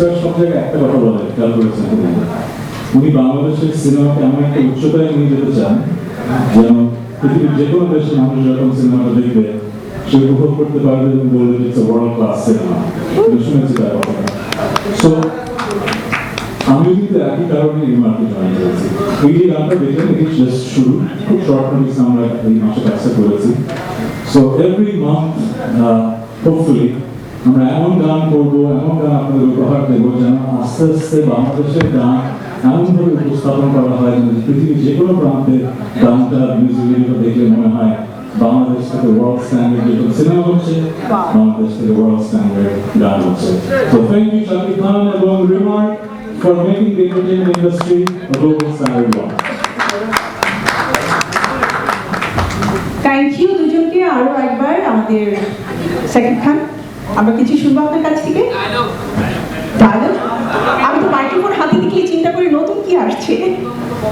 Sir সব জায়গায় একটা কথা বলে, খেয়াল করেছেন উনি বাংলাদেশের সিনেমাকে এমন একটা উচ্চতায় নিয়ে যেতে চান যেন পৃথিবীর যে কোনো দেশের মানুষ যখন সিনেমাটা দেখবে সে উপভোগ করতে পারবে এবং বলবে যে ইটস ওয়ার্ল্ড ক্লাস সিনেমা। শুনেছি তার কথা। সো আমি কিন্তু একই কারণে এই মার্কে জয়েন করেছি। এই যে গানটা দেখলেন এটি জাস্ট শুরু, খুব শর্ট নোটিস আমরা এই মাসে কাজটা করেছি। সো এভরি মান্থ হোপফুলি আমরা এমন গান করবো, এমন গান আপনাদের উপহার দেবো যেন আস্তে আস্তে বাংলাদেশের গান এমনভাবে উপস্থাপন করা হয় যেন পৃথিবীর যে কোনো প্রান্তে গানটা মিউজিক ভিডিওটা দেখলে মনে হয় বাংলাদেশ থেকে ওয়ার্ল্ড স্ট্যান্ডার্ড যেরকম সিনেমা হচ্ছে, বাংলাদেশ থেকে ওয়ার্ল্ড স্ট্যান্ডার্ড গান হচ্ছে। তো থ্যাংক ইউ শাকিব খান এবং Remark for making the entertainment industry a global standard one. Thank you দুজনকে। আরো একবার আমাদের শাকিব খান, আমরা কিছু শুনবো আপনার কাছ থেকে। ডায়লগ। আমি তো মাইক্রোফোন হাতে দিকেই চিন্তা করি নতুন কি আসছে।